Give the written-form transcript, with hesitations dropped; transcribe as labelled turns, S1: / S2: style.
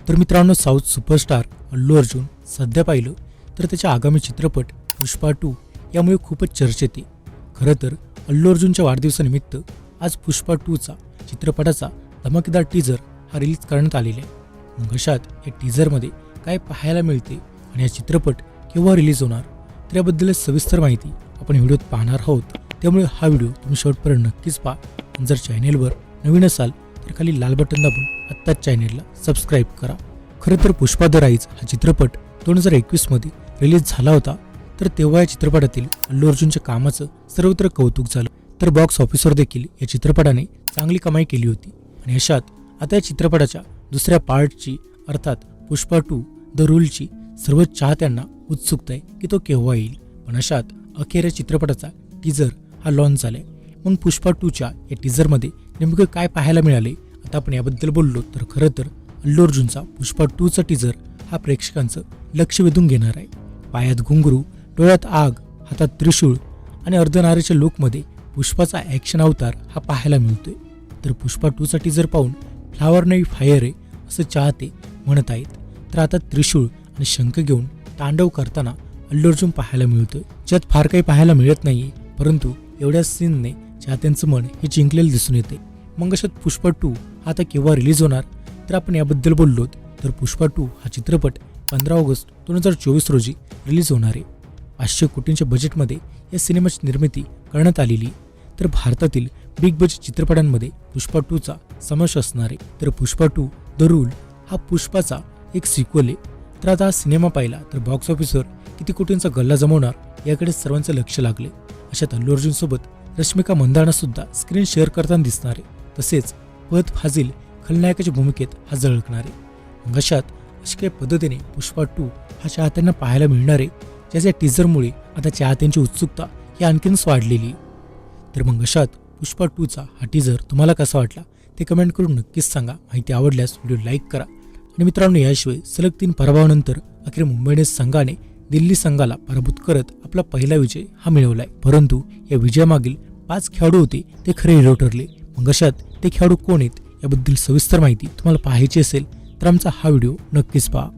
S1: तर मित्रांनो, south superstar Allu Arjun सध्या पाहिलं तर त्याच्या आगामी चित्रपट पुष्पा 2 यामुळे खूपच चर्चेत आहे. खरं तर अल्लू अर्जुनच्या वाढदिवसानिमित्त आज पुष्पा 2चा चित्रपटाचा धमाकेदार टीजर हा रिलीज करण्यात आलेला आहे. मग अशात या टीजरमध्ये काय पाहायला मिळते आणि हा चित्रपट केव्हा रिलीज होणार तर याबद्दल सविस्तर माहिती आपण व्हिडिओत पाहणार आहोत. त्यामुळे हा व्हिडिओ तुम्ही शेवटपर्यंत नक्कीच पहा. जर चॅनेलवर नवीन असाल तर खाली लाल बटन दाबून आत्ताच चॅनेलला सबस्क्राईब करा. खरं तर पुष्पा द राईज हा चित्रपट 2021 मध्ये रिलीज झाला होता. तर तेव्हा या चित्रपटातील अल्लू अर्जुनच्या कामाचं सर्वत्र कौतुक झालं. तर बॉक्स ऑफिसवर देखील या चित्रपटाने चांगली कमाई केली होती. आणि अशात आता या चित्रपटाच्या दुसऱ्या पार्टची अर्थात पुष्पा 2 द रूलची सर्व चाहत्यांना उत्सुकता आहे की तो केव्हा येईल. पण अशात अखेर या चित्रपटाचा टीजर हा लॉन्च झालाय. मग पुष्पा 2च्या या टीजरमध्ये नेमकं काय पाहायला मिळाले आता आपण याबद्दल बोललो तर खरं तर अल्लू अर्जुनचा पुष्पा 2चा टीजर हा प्रेक्षकांचं लक्ष वेधून घेणार आहे. पायात घुंगरू, डोळ्यात आग, हातात त्रिशूळ आणि अर्धनारीच्या लुकमध्ये पुष्पाचा ॲक्शन अवतार हा पाहायला मिळतोय. तर पुष्पा 2चा टीजर पाहून फ्लावर नाही फायर आहे असं चाहते म्हणत आहेत. तर आता त्रिशूळ आणि शंख घेऊन तांडव करताना अल्लू अर्जुन पाहायला मिळतोय. ज्यात फार काही पाहायला मिळत नाहीये, परंतु एवढ्या सीनने चाहत्यांचं मन हे जिंकलेलं दिसून येते. मग अशात पुष्पा 2 हा आता केव्हा रिलीज होणार तर आपण याबद्दल बोललो तर पुष्पा 2 हा चित्रपट 15 ऑगस्ट 2024 रोजी रिलीज होणार आहे. 500 कोटींच्या बजेटमध्ये या सिनेमाची निर्मिती करण्यात आलेली. तर भारतातील बिग बजेट चित्रपटांमध्ये पुष्पा 2चा समावेश असणार आहे. तर पुष्पा 2 द रूल हा पुष्पाचा एक सिक्वल आहे. तर आता हा सिनेमा पाहिला तर बॉक्स ऑफिसवर किती कोटींचा गल्ला जमवणार याकडे सर्वांचं लक्ष लागले. अशात अल्लू अर्जुन सोबत रश्मिका मंदाना सुद्धा स्क्रीन शेअर करताना दिसणार आहे. तसेच फहद फाजिल खलनायकाच्या भूमिकेत हा झळकणार आहे. मग अशात अशा काही पद्धतीने पुष्पा 2 हा चाहत्यांना पाहायला मिळणार आहे, ज्याच्या टीजरमुळे आता चाहत्यांची उत्सुकता ही आणखीनच वाढलेली. तर मग अशात पुष्पा 2चा हा टीजर तुम्हाला कसा वाटला ते कमेंट करून नक्कीच सांगा. माहिती आवडल्यास व्हिडिओ लाईक करा. आणि मित्रांनो, याशिवाय सलग 3 पराभवानंतर अखेर मुंबई इंडियन्स संघाने दिल्ली संघाला पराभूत करत आपला पहिला विजय हा मिळवलाय. परंतु या विजयामागील 5 खेळाडू होते ते खरे हिरो ठरले. मग अशात ते खेळाडू कोण आहेत याबद्दल सविस्तर माहिती तुम्हाला पाहायची असेल तर आमचा हा व्हिडिओ नक्कीच पहा.